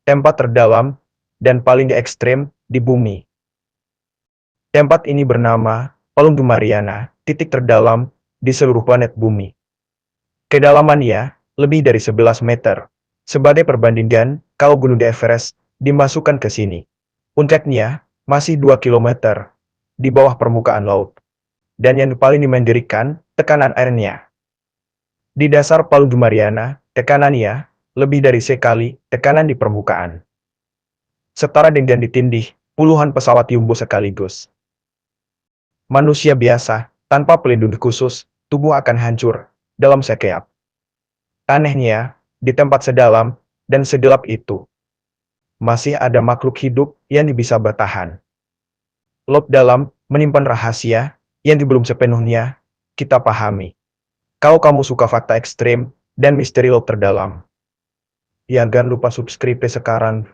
tempat terdalam dan paling ekstrem di bumi. Tempat ini bernama Palung Mariana, titik terdalam di seluruh planet bumi. Kedalamannya lebih dari 11 meter. Sebagai perbandingan, kalau Gunung Everest dimasukkan ke sini, puncaknya masih 2 kilometer di bawah permukaan laut. Dan yang paling mengerikan, tekanan airnya. Di dasar Palung Mariana, tekanannya lebih dari sekali tekanan di permukaan. Setara dengan ditindih puluhan pesawat jumbo sekaligus. Manusia biasa, tanpa pelindung khusus, tubuh akan hancur dalam sekejap. Anehnya, di tempat sedalam dan segelap itu, masih ada makhluk hidup yang bisa bertahan. Laut dalam menyimpan rahasia yang belum sepenuhnya kita pahami. Kalau kamu suka fakta ekstrim dan misteri laut terdalam, jangan lupa subscribe sekarang.